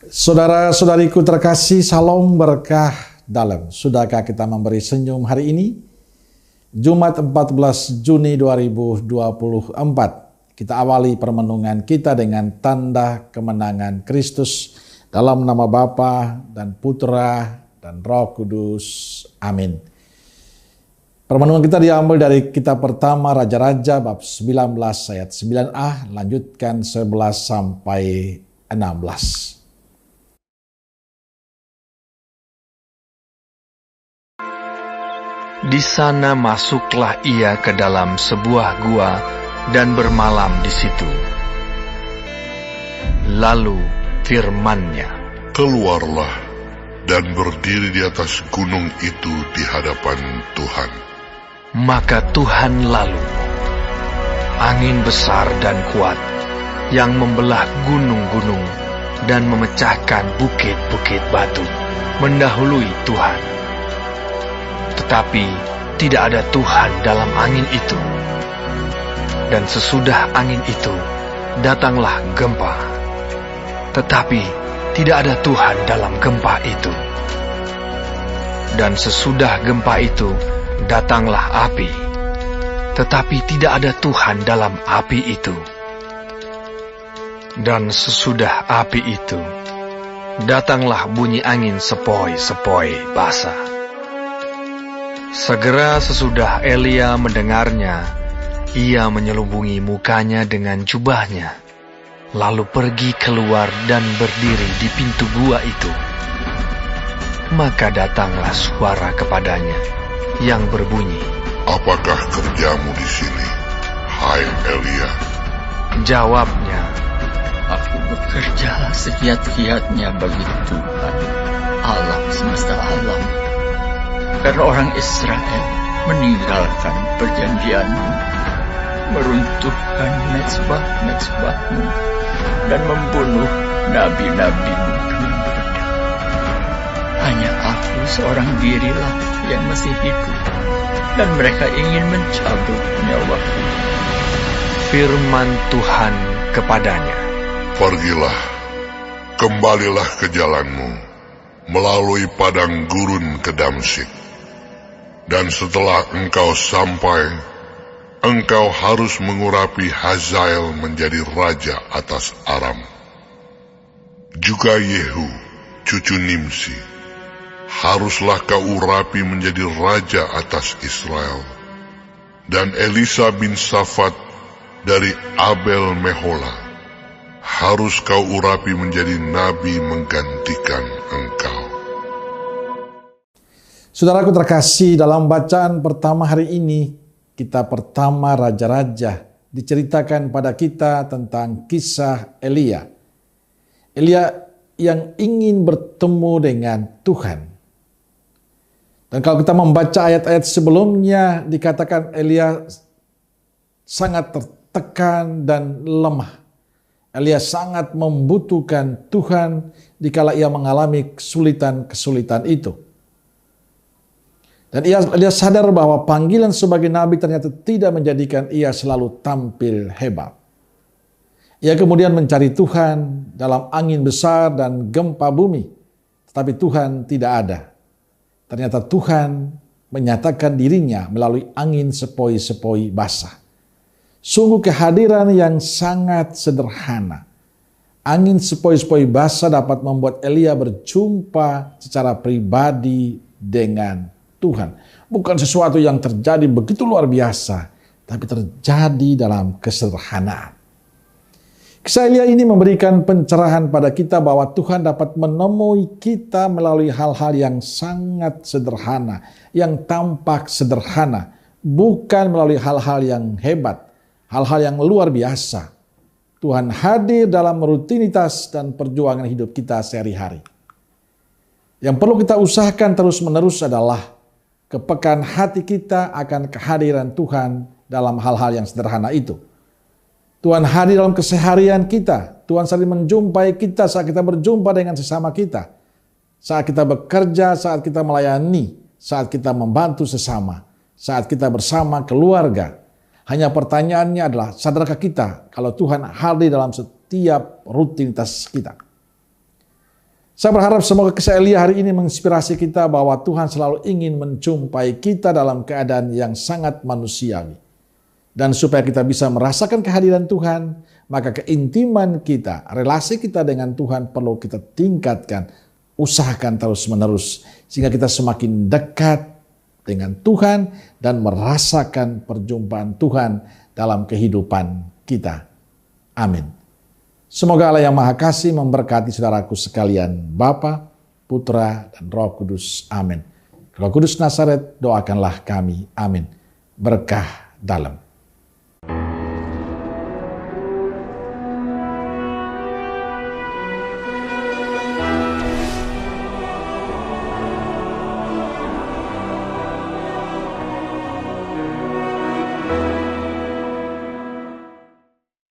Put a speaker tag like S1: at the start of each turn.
S1: Saudara-saudariku terkasih, salam berkah dalam. Sudahkah kita memberi senyum hari ini? Jumat 14 Juni 2024. Kita awali permenungan kita dengan tanda kemenangan Kristus dalam nama Bapa dan Putra dan Roh Kudus. Amin. Permenungan kita diambil dari kitab pertama Raja-Raja bab 19 ayat 9a, lanjutkan 11 sampai 16.
S2: Di sana masuklah ia ke dalam sebuah gua dan bermalam di situ. Lalu firman-Nya,
S3: "Keluarlah dan berdiri di atas gunung itu di hadapan Tuhan."
S2: Maka Tuhan lalu, angin besar dan kuat yang membelah gunung-gunung dan memecahkan bukit-bukit batu, mendahului Tuhan. Tetapi tidak ada Tuhan dalam angin itu. Dan sesudah angin itu, datanglah gempa. Tetapi tidak ada Tuhan dalam gempa itu. Dan sesudah gempa itu, datanglah api. Tetapi tidak ada Tuhan dalam api itu. Dan sesudah api itu, datanglah bunyi angin sepoi-sepoi basah. Segera sesudah Elia mendengarnya, ia menyelubungi mukanya dengan jubahnya, lalu pergi keluar dan berdiri di pintu gua itu. Maka datanglah suara kepadanya yang berbunyi,
S3: "Apakah kerjamu di sini, hai Elia?"
S2: Jawabnya,
S4: "Aku bekerja segiat-giatnya bagi Tuhan, Allah semesta alam. Karena orang Israel meninggalkan perjanjian-Mu, meruntuhkan mezbah-mezbah-Mu, dan membunuh nabi-nabi-Mu dengan pedang. Hanya aku seorang dirilah yang masih hidup, dan mereka ingin mencabut nyawaku."
S2: Firman Tuhan kepadanya,
S3: "Pergilah, kembalilah ke jalanmu, melalui padang gurun ke Damsyik. Dan setelah engkau sampai, engkau harus mengurapi Hazael menjadi raja atas Aram. Juga Yehu, cucu Nimsi, haruslah kau urapi menjadi raja atas Israel. Dan Elisa bin Safat dari Abel Mehola, harus kau urapi menjadi nabi menggantikan engkau."
S1: Saudaraku terkasih, dalam bacaan pertama hari ini, kitab pertama Raja-Raja diceritakan pada kita tentang kisah Elia. Elia yang ingin bertemu dengan Tuhan. Dan kalau kita membaca ayat-ayat sebelumnya, dikatakan Elia sangat tertekan dan lemah. Elia sangat membutuhkan Tuhan dikala ia mengalami kesulitan-kesulitan itu. Dan Elia sadar bahwa panggilan sebagai nabi ternyata tidak menjadikan ia selalu tampil hebat. Ia kemudian mencari Tuhan dalam angin besar dan gempa bumi. Tetapi Tuhan tidak ada. Ternyata Tuhan menyatakan dirinya melalui angin sepoi-sepoi basah. Sungguh kehadiran yang sangat sederhana. Angin sepoi-sepoi basah dapat membuat Elia berjumpa secara pribadi dengan Tuhan. Bukan sesuatu yang terjadi begitu luar biasa, tapi terjadi dalam kesederhanaan. Kisah Elia ini memberikan pencerahan pada kita bahwa Tuhan dapat menemui kita melalui hal-hal yang sangat sederhana, yang tampak sederhana, bukan melalui hal-hal yang hebat, hal-hal yang luar biasa. Tuhan hadir dalam rutinitas dan perjuangan hidup kita sehari-hari. Yang perlu kita usahakan terus-menerus adalah kepekaan hati kita akan kehadiran Tuhan dalam hal-hal yang sederhana itu. Tuhan hadir dalam keseharian kita. Tuhan sering menjumpai kita saat kita berjumpa dengan sesama kita. Saat kita bekerja, saat kita melayani, saat kita membantu sesama, saat kita bersama keluarga. Hanya pertanyaannya adalah, sadarkah kita kalau Tuhan hadir dalam setiap rutinitas kita? Saya berharap semoga kisah Elia hari ini menginspirasi kita bahwa Tuhan selalu ingin menjumpai kita dalam keadaan yang sangat manusiawi. Dan supaya kita bisa merasakan kehadiran Tuhan, maka keintiman kita, relasi kita dengan Tuhan perlu kita tingkatkan, usahakan terus-menerus, sehingga kita semakin dekat dengan Tuhan dan merasakan perjumpaan Tuhan dalam kehidupan kita. Amin. Semoga Allah yang Maha Kasih memberkati saudaraku sekalian, Bapa, Putra, dan Roh Kudus. Amin. Roh Kudus Nazaret, doakanlah kami. Amin. Berkah dalam.